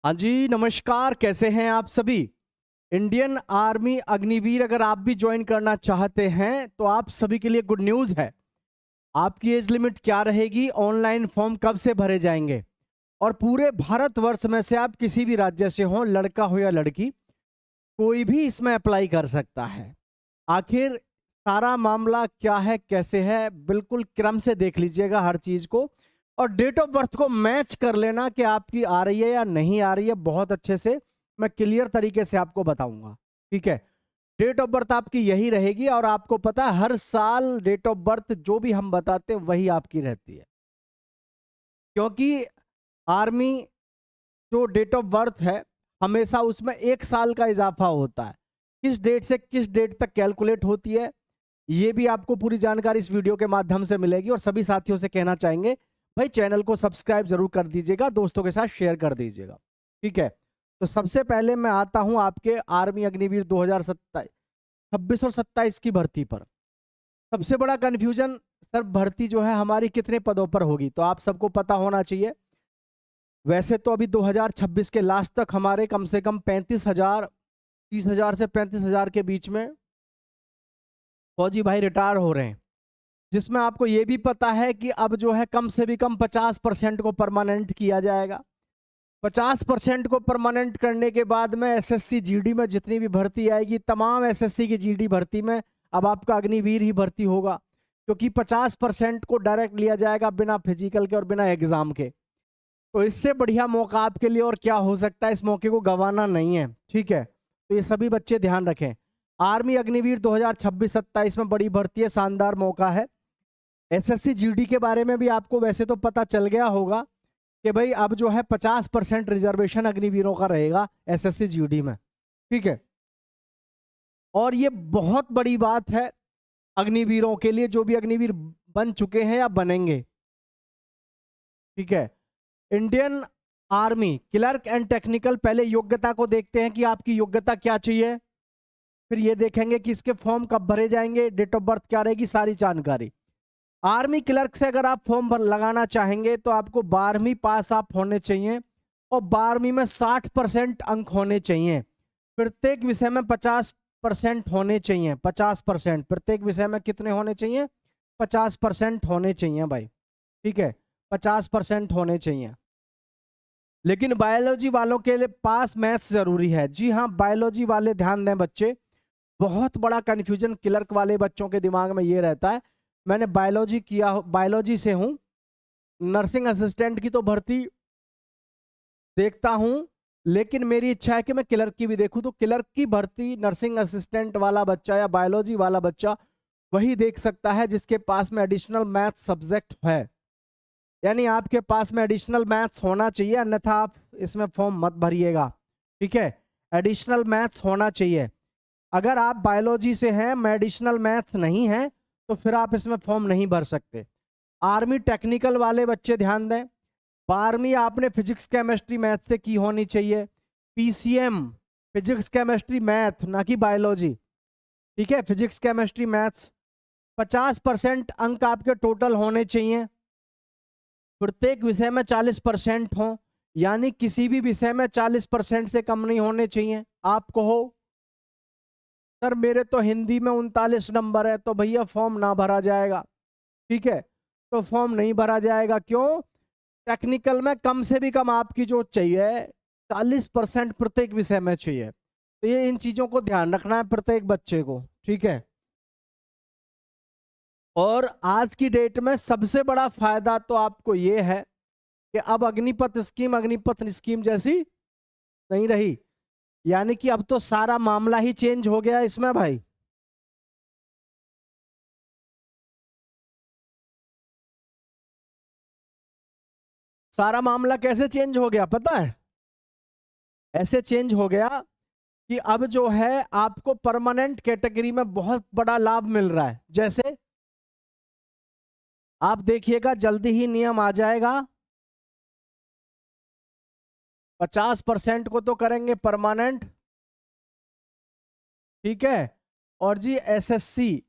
हाँ जी, नमस्कार। कैसे हैं आप सभी? इंडियन आर्मी अग्निवीर अगर आप भी ज्वाइन करना चाहते हैं तो आप सभी के लिए गुड न्यूज़ है। आपकी एज लिमिट क्या रहेगी, ऑनलाइन फॉर्म कब से भरे जाएंगे और पूरे भारतवर्ष में से आप किसी भी राज्य से हो, लड़का हो या लड़की, कोई भी इसमें अप्लाई कर सकता है। आखिर सारा मामला क्या है, कैसे है, बिल्कुल क्रम से देख लीजिएगा हर चीज को और डेट ऑफ बर्थ को मैच कर लेना कि आपकी आ रही है या नहीं आ रही है। बहुत अच्छे से मैं क्लियर तरीके से आपको बताऊंगा। ठीक है, डेट ऑफ बर्थ आपकी यही रहेगी और आपको पता है हर साल डेट ऑफ बर्थ जो भी हम बताते हैं वही आपकी रहती है, क्योंकि आर्मी जो डेट ऑफ बर्थ है हमेशा उसमें एक साल का इजाफा होता है। किस डेट से किस डेट तक कैलकुलेट होती है ये भी आपको पूरी जानकारी इस वीडियो के माध्यम से मिलेगी। और सभी साथियों से कहना चाहेंगे भाई चैनल को सब्सक्राइब जरूर कर दीजिएगा, दोस्तों के साथ शेयर कर दीजिएगा। ठीक है, तो सबसे पहले मैं आता हूं आपके आर्मी अग्निवीर 2027 26 और 27 की भर्ती पर। सबसे बड़ा कंफ्यूजन सर, भर्ती जो है हमारी कितने पदों पर होगी, तो आप सबको पता होना चाहिए। वैसे तो अभी 2026 के लास्ट तक हमारे कम से कम 35,000 30,000 से 35,000 के बीच में फौजी भाई रिटायर हो रहे हैं, जिसमें आपको ये भी पता है कि अब जो है कम से भी कम 50% को परमानेंट किया जाएगा। 50% को परमानेंट करने के बाद में एसएससी जीडी में जितनी भी भर्ती आएगी, तमाम एसएससी की जीडी भर्ती में अब आपका अग्निवीर ही भर्ती होगा, क्योंकि 50% को डायरेक्ट लिया जाएगा बिना फिजिकल के और बिना एग्जाम के। तो इससे बढ़िया मौका आपके लिए और क्या हो सकता है, इस मौके को गंवाना नहीं है। ठीक है, तो ये सभी बच्चे ध्यान रखें। आर्मी अग्निवीर 2026-27 में बड़ी भर्ती है, शानदार मौका है। एसएससी जीडी के बारे में भी आपको वैसे तो पता चल गया होगा कि भाई अब जो है 50% रिजर्वेशन अग्निवीरों का रहेगा एसएससी जीडी में। ठीक है, और ये बहुत बड़ी बात है अग्निवीरों के लिए, जो भी अग्निवीर बन चुके हैं या बनेंगे। ठीक है, Indian army clerk and technical, पहले योग्यता को देखते हैं कि आपकी योग्यता क्या चाहिए, फिर ये देखेंगे कि इसके फॉर्म कब भरे जाएंगे, डेट ऑफ बर्थ क्या रहेगी, सारी जानकारी। आर्मी क्लर्क से अगर आप फॉर्म भर लगाना चाहेंगे तो आपको 12वीं पास आप होने चाहिए और 12वीं में 60% अंक होने चाहिए। प्रत्येक विषय में 50% होने चाहिए। 50% प्रत्येक विषय में कितने होने चाहिए? 50% होने चाहिए भाई। ठीक है, 50% होने चाहिए। लेकिन बायोलॉजी वालों के लिए पास मैथ्स जरूरी है। जी हाँ, बायोलॉजी वाले ध्यान दें बच्चे, बहुत बड़ा कंफ्यूजन क्लर्क वाले बच्चों के दिमाग में ये रहता है। मैंने बायोलॉजी किया, बायोलॉजी से हूं, नर्सिंग असिस्टेंट की तो भर्ती देखता हूं, लेकिन मेरी इच्छा है कि मैं क्लर्क की भी देखूं। तो क्लर्क की भर्ती नर्सिंग असिस्टेंट वाला बच्चा या बायोलॉजी वाला बच्चा वही देख सकता है जिसके पास में एडिशनल मैथ सब्जेक्ट है। यानी आपके पास में एडिशनल मैथ्स होना चाहिए, अन्यथा आप इसमें फॉर्म मत भरिएगा। ठीक है, एडिशनल मैथ्स होना चाहिए। अगर आप बायोलॉजी से हैं, मेडिसिनल मैथ नहीं है, तो फिर आप इसमें फॉर्म नहीं भर सकते। आर्मी टेक्निकल वाले बच्चे ध्यान दें, 12वीं आपने फिजिक्स केमिस्ट्री मैथ से की होनी चाहिए। पीसीएम फिजिक्स केमिस्ट्री मैथ, ना कि बायोलॉजी। ठीक है, फिजिक्स केमिस्ट्री मैथ्स 50% अंक आपके टोटल होने चाहिए। प्रत्येक विषय में 40% हो, यानी किसी भी विषय में 40% से कम नहीं होने चाहिए। आप कहो सर मेरे तो हिंदी में 39 नंबर है, तो भैया फॉर्म ना भरा जाएगा। ठीक है, तो फॉर्म नहीं भरा जाएगा। क्यों? टेक्निकल में कम से भी कम आपकी जो चाहिए 40% प्रत्येक विषय में चाहिए। तो ये इन चीजों को ध्यान रखना है प्रत्येक बच्चे को। ठीक है, और आज की डेट में सबसे बड़ा फायदा तो आपको ये है कि अब अग्निपथ स्कीम जैसी नहीं रही। यानी कि अब तो सारा मामला ही चेंज हो गया इसमें भाई। सारा मामला कैसे चेंज हो गया पता है? ऐसे चेंज हो गया कि अब जो है आपको परमानेंट कैटेगरी में बहुत बड़ा लाभ मिल रहा है। जैसे आप देखिएगा जल्दी ही नियम आ जाएगा, 50% को तो करेंगे परमानेंट। ठीक है, और जी एसएससी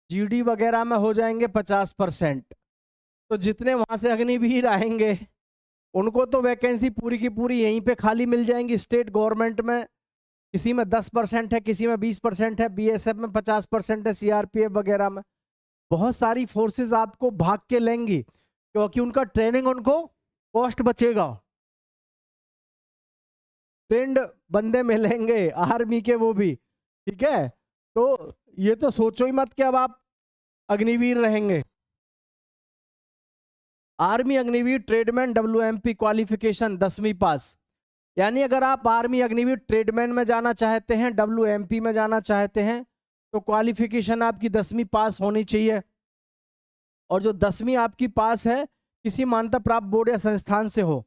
जीडी वगैरह में हो जाएंगे 50%। तो जितने वहां से अग्निवीर आएंगे उनको तो वैकेंसी पूरी की पूरी यहीं पे खाली मिल जाएंगी स्टेट गवर्नमेंट में। किसी में 10% है, किसी में 20% है, बीएसएफ में 50% है, सीआरपीएफ वगैरह में। बहुत सारी फोर्सेस आपको भाग के लेंगी क्योंकि उनका ट्रेनिंग, उनको कॉस्ट बचेगा। ट्रेंड बंदे मिलेंगे आर्मी के, वो भी ठीक है। तो ये तो सोचो ही मत कि अब आप अग्निवीर रहेंगे। आर्मी अग्निवीर ट्रेडमैन डब्ल्यूएमपी क्वालिफिकेशन 10वीं पास, यानी अगर आप आर्मी अग्निवीर ट्रेडमैन में जाना चाहते हैं, डब्ल्यूएमपी में जाना चाहते हैं, तो क्वालिफिकेशन आपकी 10वीं पास होनी चाहिए। और जो 10वीं आपकी पास है किसी मान्यता प्राप्त बोर्ड या संस्थान से हो,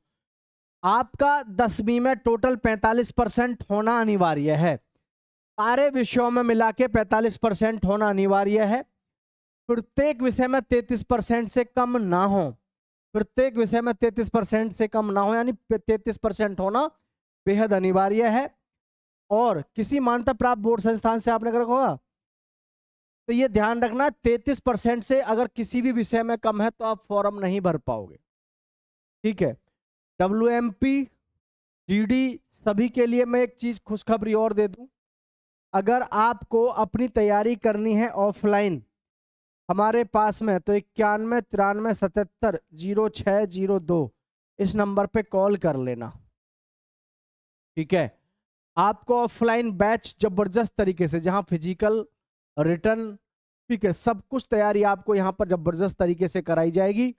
आपका 10वीं में टोटल 45% होना अनिवार्य है। सारे विषयों में मिला के 45% होना अनिवार्य है। प्रत्येक विषय में 33% से कम ना हो, प्रत्येक विषय में 33% से कम ना हो, यानी 33% होना बेहद अनिवार्य है। और किसी मान्यता प्राप्त बोर्ड संस्थान से आपने अगर होगा तो ये ध्यान रखना 33% से अगर किसी भी विषय में कम है तो आप फॉर्म नहीं भर पाओगे, ठीक है। डब्ल्यूएमपी जीडी सभी के लिए मैं एक चीज खुशखबरी और दे दूं, अगर आपको अपनी तैयारी करनी है ऑफलाइन हमारे पास में, तो 91 93 77 0602 इस नंबर पे कॉल कर लेना, ठीक है। आपको ऑफलाइन बैच जबरदस्त तरीके से, जहां फिजिकल, रिटर्न, ठीक है, सब कुछ तैयारी आपको यहाँ पर जबरदस्त तरीके से कराई जाएगी।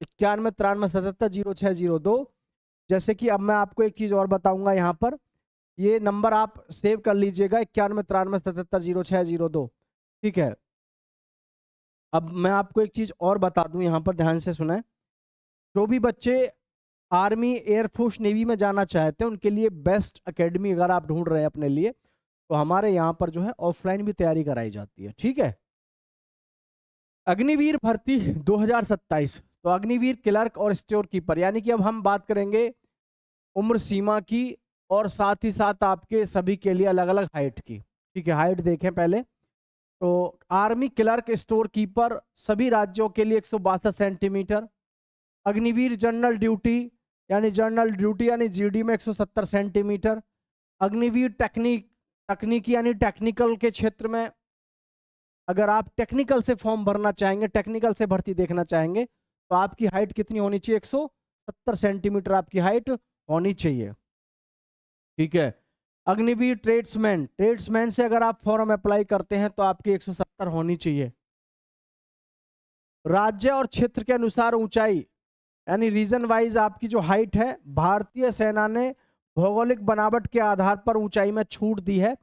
91 93 77 0602। जैसे कि अब मैं आपको एक चीज और बताऊंगा, यहाँ पर ये नंबर आप सेव कर लीजिएगा, 91 93 77 0602, ठीक है। अब मैं आपको एक चीज और बता दूं, यहाँ पर ध्यान से सुने। जो भी बच्चे आर्मी, एयरफोर्स, नेवी में जाना चाहते हैं उनके लिए बेस्ट एकेडमी अगर आप ढूंढ रहे हैं अपने लिए, तो हमारे यहाँ पर जो है ऑफलाइन भी तैयारी कराई जाती है, ठीक है। अग्निवीर भर्ती 2027, तो अग्निवीर क्लर्क और स्टोर कीपर, यानी कि अब हम बात करेंगे उम्र सीमा की और साथ ही साथ आपके सभी के लिए अलग अलग हाइट की, ठीक है। हाइट देखें पहले, तो आर्मी क्लर्क स्टोर कीपर सभी राज्यों के लिए 162 सेंटीमीटर। अग्निवीर जनरल ड्यूटी यानी जीडी में 170 सेंटीमीटर। अग्निवीर तकनीकी यानी टेक्निकल के क्षेत्र में अगर आप टेक्निकल से फॉर्म भरना चाहेंगे, टेक्निकल से भर्ती देखना चाहेंगे, तो आपकी हाइट कितनी होनी चाहिए? 170 सेंटीमीटर आपकी हाइट होनी चाहिए, ठीक है। अग्निवीर ट्रेड्समैन से अगर आप फॉर्म अप्लाई करते हैं तो आपकी 170 होनी चाहिए। राज्य और क्षेत्र के अनुसार ऊंचाई यानी रीजन वाइज आपकी जो हाइट है, भारतीय सेना ने भौगोलिक बनावट के आधार पर ऊंचाई में छूट दी है,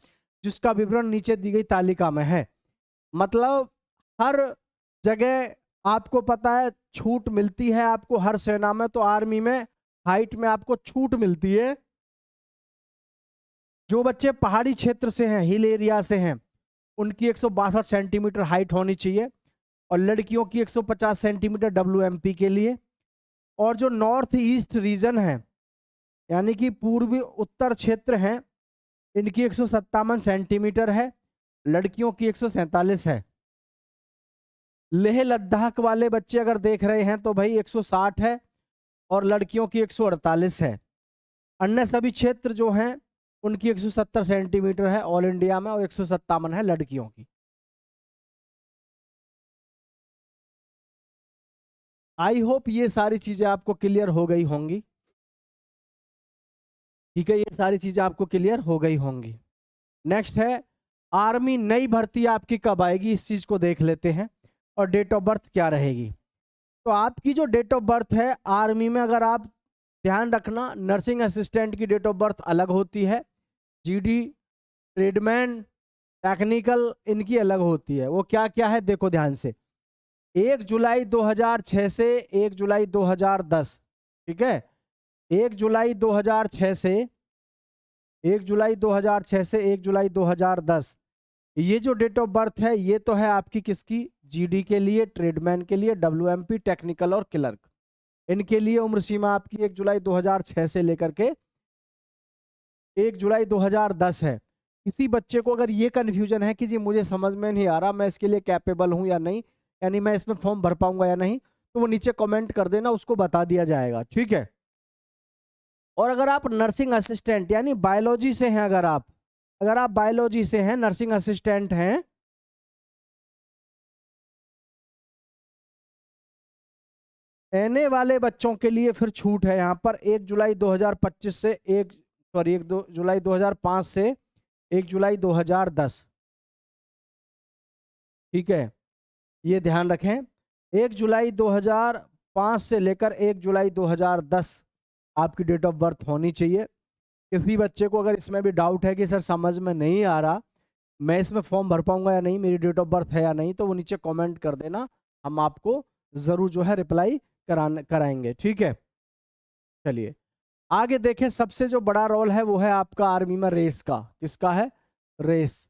जिसका विवरण नीचे दी गई तालिका में है। मतलब हर जगह आपको पता है छूट मिलती है आपको हर सेना में, तो आर्मी में हाइट में आपको छूट मिलती है। जो बच्चे पहाड़ी क्षेत्र से हैं, हिल एरिया से हैं, उनकी 162 सेंटीमीटर हाइट होनी चाहिए, और लड़कियों की 150 सेंटीमीटर डब्ल्यूएमपी के लिए। और जो नॉर्थ ईस्ट रीजन है यानी कि पूर्वी उत्तर क्षेत्र हैं, इनकी 157 सेंटीमीटर है, लड़कियों की 147 है। लेह लद्दाख वाले बच्चे अगर देख रहे हैं तो भाई 160 है और लड़कियों की 148 है। अन्य सभी क्षेत्र जो हैं उनकी 170 सेंटीमीटर है ऑल इंडिया में, और 157 है लड़कियों की। आई होप ये सारी चीजें आपको क्लियर हो गई होंगी, ठीक है। ये सारी चीजें आपको क्लियर हो गई होंगी। नेक्स्ट है आर्मी नई भर्ती आपकी कब आएगी, इस चीज को देख लेते हैं, और डेट ऑफ बर्थ क्या रहेगी। तो आपकी जो डेट ऑफ बर्थ है आर्मी में, अगर आप ध्यान रखना, नर्सिंग असिस्टेंट की डेट ऑफ बर्थ अलग होती है, जीडी, ट्रेडमैन, टेक्निकल, इनकी अलग होती है। वो क्या क्या है देखो ध्यान से। 1 जुलाई 2006 से 1 जुलाई 2010, ठीक है। 1 जुलाई 2006 से 1 जुलाई 2006 से 1 जुलाई 2010, ये जो डेट ऑफ बर्थ है ये तो है आपकी किसकी? जीडी के लिए, ट्रेडमैन के लिए, डब्ल्यूएमपी, टेक्निकल और क्लर्क, इनके लिए उम्र सीमा आपकी 1 जुलाई 2006 से लेकर के 1 जुलाई 2010 है। किसी बच्चे को अगर ये कन्फ्यूजन है कि जी मुझे समझ में नहीं आ रहा मैं इसके लिए कैपेबल हूं या नहीं, यानी मैं इसमें फॉर्म भर पाऊंगा या नहीं, तो वो नीचे कमेंट कर देना, उसको बता दिया जाएगा, ठीक है। और अगर आप नर्सिंग असिस्टेंट यानी बायोलॉजी से हैं, अगर आप बायोलॉजी से हैं, नर्सिंग असिस्टेंट हैं, एनए वाले बच्चों के लिए फिर छूट है यहाँ पर 1 जुलाई 2025 से 1 जुलाई 2005 से 1 जुलाई 2010, ठीक है, ये ध्यान रखें। 1 जुलाई 2005 से लेकर 1 जुलाई 2010 आपकी डेट ऑफ बर्थ होनी चाहिए। किसी बच्चे को अगर इसमें भी डाउट है कि सर समझ में नहीं आ रहा, मैं इसमें फॉर्म भर पाऊंगा या नहीं, मेरी डेट ऑफ बर्थ है या नहीं, तो वो नीचे कमेंट कर देना, हम आपको जरूर जो है रिप्लाई कराएंगे, ठीक है। चलिए आगे देखें। सबसे जो बड़ा रोल है वो है आपका आर्मी में रेस का। किसका है? रेस।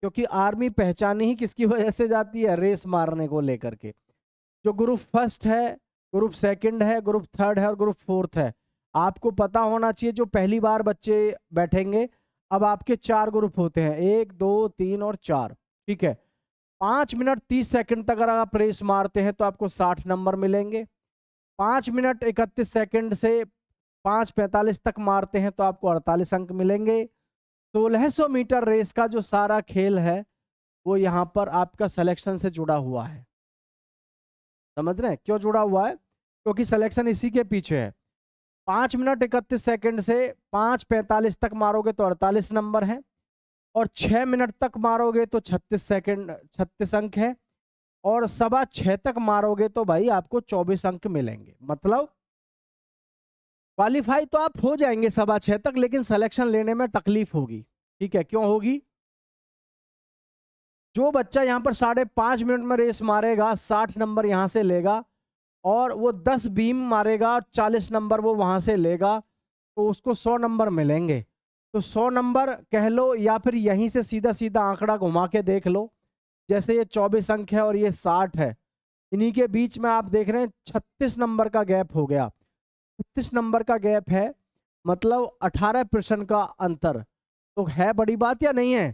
क्योंकि आर्मी पहचानी ही किसकी वजह से जाती है? रेस मारने को लेकर के। जो ग्रुप फर्स्ट है, ग्रुप सेकंड है, ग्रुप थर्ड है और ग्रुप फोर्थ है, आपको पता होना चाहिए। जो पहली बार बच्चे बैठेंगे, अब आपके 4 ग्रुप होते हैं, 1 2 3 और 4, ठीक है। 5 मिनट 30 सेकंड तक अगर आप रेस मारते हैं तो आपको 60 नंबर मिलेंगे। 5 मिनट 31 सेकंड से 5:45 तक मारते हैं तो आपको 48 अंक मिलेंगे। 1600 मीटर रेस का जो सारा खेल है वो यहाँ पर आपका सिलेक्शन से जुड़ा हुआ है। समझ रहे हैं क्यों जुड़ा हुआ है? क्योंकि सिलेक्शन इसी के पीछे है। 5 मिनट 31 सेकंड से 5:45 तक मारोगे तो 48 नंबर है, और 6 मिनट तक मारोगे तो 36 अंक है, और 6:15 तक मारोगे तो भाई आपको 24 अंक मिलेंगे। मतलब क्वालिफाई तो आप हो जाएंगे 6:15 तक, लेकिन सिलेक्शन लेने में तकलीफ होगी, ठीक है। क्यों होगी? जो बच्चा यहाँ पर 5.5 मिनट में रेस मारेगा 60 नंबर यहाँ से लेगा, और वो 10 बीम मारेगा और 40 नंबर वो वहां से लेगा, तो उसको 100 नंबर मिलेंगे। तो 100 नंबर कह लो, या फिर यहीं से सीधा सीधा आंकड़ा घुमा के देख लो। जैसे ये 24 अंक है और ये 60 है, इन्हीं के बीच में आप देख रहे हैं 36 नंबर का गैप हो गया। 36 नंबर का गैप है, मतलब 18% का अंतर। तो है बड़ी बात या नहीं है?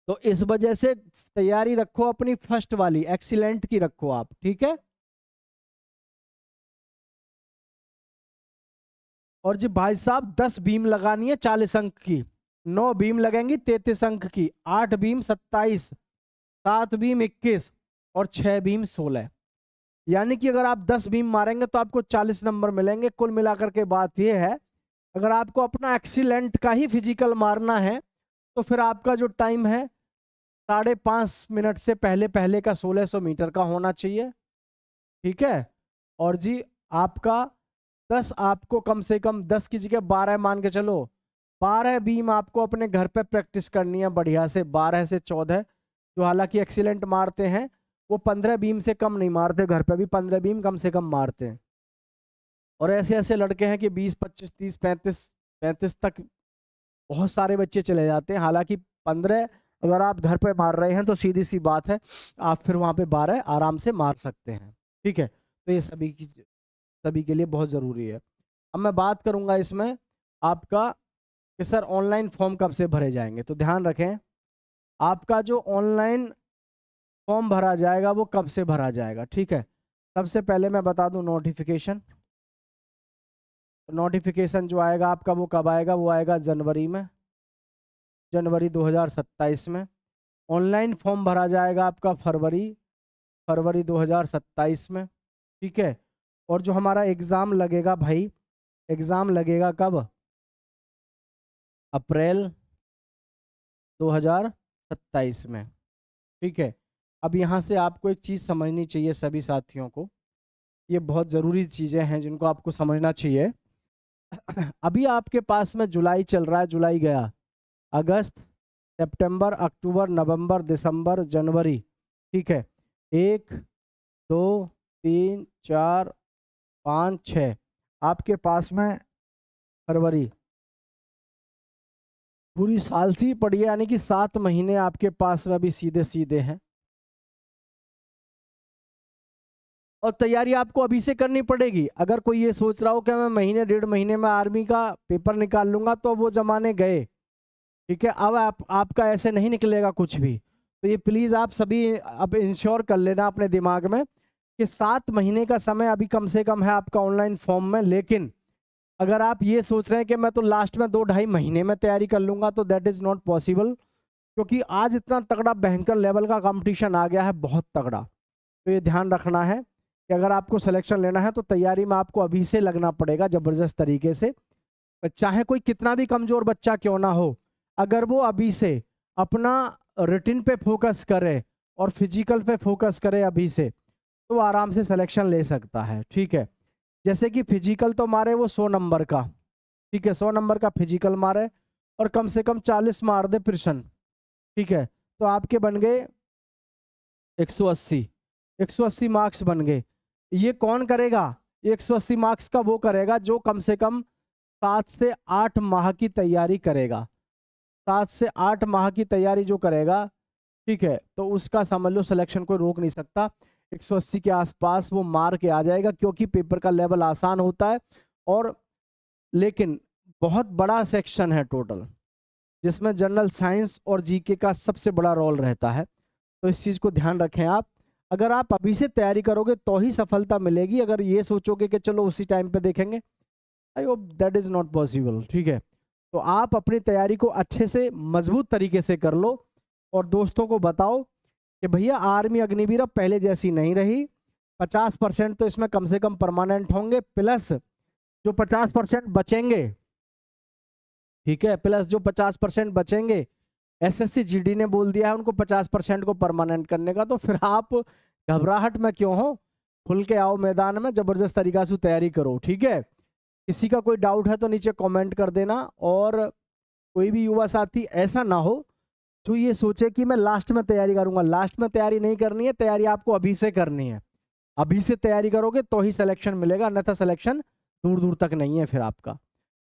तो इस वजह से तैयारी रखो अपनी फर्स्ट वाली, एक्सीलेंट की रखो आप, ठीक है। और जी भाई साहब 10 बीम लगानी है 40 अंक की, 9 बीम लगेंगी 33 अंक की, 8 बीम 27, 7 बीम 21 और 6 बीम 16। यानी कि अगर आप 10 बीम मारेंगे तो आपको 40 नंबर मिलेंगे। कुल मिलाकर के बात यह है, अगर आपको अपना एक्सीलेंट का ही फिजिकल मारना है तो फिर आपका जो टाइम है 5.5 मिनट से पहले पहले का 1600 मीटर का होना चाहिए, ठीक है। और जी आपका 10, आपको कम से कम 10 की जगह 12 मान के चलो, 12 बीम आपको अपने घर पे प्रैक्टिस करनी है बढ़िया से, 12 से 14। जो हालांकि एक्सीलेंट मारते हैं वो 15 बीम से कम नहीं मारते, घर पे भी 15 बीम कम से कम मारते हैं। और ऐसे ऐसे लड़के हैं कि 20 25 30 35 तक बहुत सारे बच्चे चले जाते हैं। हालांकि 15 अगर आप घर पे मार रहे हैं तो सीधी सी बात है, आप फिर वहां पे 12 आराम से मार सकते हैं, ठीक है। तो ये सभी के लिए बहुत ज़रूरी है। अब मैं बात करूंगा इसमें आपका कि सर ऑनलाइन फॉर्म कब से भरे जाएंगे। तो ध्यान रखें, आपका जो ऑनलाइन फॉर्म भरा जाएगा वो कब से भरा जाएगा, ठीक है। सबसे पहले मैं बता दूं नोटिफिकेशन जो आएगा आपका वो कब आएगा? वो आएगा जनवरी में, जनवरी 2027 में। ऑनलाइन फॉर्म भरा जाएगा आपका फरवरी 2027 में, ठीक है। और जो हमारा एग्ज़ाम लगेगा भाई, एग्ज़ाम लगेगा कब? अप्रैल 2027 में, ठीक है। अब यहाँ से आपको एक चीज़ समझनी चाहिए सभी साथियों को, ये बहुत ज़रूरी चीज़ें हैं जिनको आपको समझना चाहिए। अभी आपके पास में जुलाई चल रहा है, जुलाई गया, अगस्त, सितंबर, अक्टूबर, नवंबर, दिसंबर, जनवरी, ठीक है। 1 2 3 4 5 6, आपके पास में फरवरी, पूरी साल सी पड़ी है, यानी कि 7 महीने आपके पास में अभी सीधे सीधे हैं। और तैयारी आपको अभी से करनी पड़ेगी। अगर कोई ये सोच रहा हो कि मैं महीने 1.5 महीने में आर्मी का पेपर निकाल लूंगा, तो वो जमाने गए, ठीक है। अब आपका ऐसे नहीं निकलेगा कुछ भी। तो ये प्लीज़ आप सभी अब इंश्योर कर लेना अपने दिमाग में कि 7 महीने का समय अभी कम से कम है आपका ऑनलाइन फॉर्म में। लेकिन अगर आप ये सोच रहे हैं कि मैं तो लास्ट में 2-2.5 महीने में तैयारी कर लूंगा, तो दैट इज़ नॉट पॉसिबल, क्योंकि आज इतना तगड़ा भयंकर लेवल का कंपटीशन आ गया है, बहुत तगड़ा। तो ये ध्यान रखना है कि अगर आपको सिलेक्शन लेना है तो तैयारी में आपको अभी से लगना पड़ेगा ज़बरदस्त तरीके से। चाहे कोई कितना भी कमज़ोर बच्चा क्यों ना हो, अगर वो अभी से अपना रिटन पे फोकस करे और फिजिकल पे फोकस करे अभी से, तो आराम से सिलेक्शन ले सकता है। ठीक है, जैसे कि फिजिकल तो मारे वो 100 नंबर का, ठीक है, 100 नंबर का फिजिकल मारे और कम से कम 40 मार दे प्रश्न, ठीक है, तो आपके बन गए 180, 180 मार्क्स बन गए। ये कौन करेगा? 180 मार्क्स का वो करेगा जो कम से कम 7 से 8 माह की तैयारी करेगा। 7 से 8 माह की तैयारी जो करेगा, ठीक है, तो उसका समझ लो सिलेक्शन कोई रोक नहीं सकता। 180 के आसपास वो मार के आ जाएगा, क्योंकि पेपर का लेवल आसान होता है। और लेकिन बहुत बड़ा सेक्शन है टोटल, जिसमें जनरल साइंस और जीके का सबसे बड़ा रोल रहता है। तो इस चीज़ को ध्यान रखें आप। अगर आप अभी से तैयारी करोगे तो ही सफलता मिलेगी। अगर ये सोचोगे कि चलो उसी टाइम पे देखेंगे, I hope that is not possible. ठीक है, तो आप अपनी तैयारी को अच्छे से मजबूत तरीके से कर लो और दोस्तों को बताओ कि भैया आर्मी अग्निवीर अब पहले जैसी नहीं रही। 50% तो इसमें कम से कम परमानेंट होंगे, प्लस जो 50% बचेंगे, ठीक है, प्लस जो 50% बचेंगे, एसएससी जीडी ने बोल दिया है उनको 50% को परमानेंट करने का। तो फिर आप घबराहट में क्यों हो? खुल के आओ मैदान में, जबरदस्त तरीका से तैयारी करो। ठीक है, किसी का कोई डाउट है तो नीचे कमेंट कर देना। और कोई भी युवा साथी ऐसा ना हो जो ये सोचे कि मैं लास्ट में तैयारी करूंगा। लास्ट में तैयारी नहीं करनी है, तैयारी आपको अभी से करनी है। अभी से तैयारी करोगे तो ही सिलेक्शन मिलेगा, अन्यथा सिलेक्शन दूर दूर तक नहीं है फिर आपका।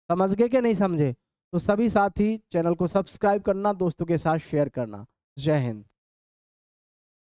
समझ गए कि नहीं समझे? तो सभी साथी चैनल को सब्सक्राइब करना, दोस्तों के साथ शेयर करना। जय हिंद।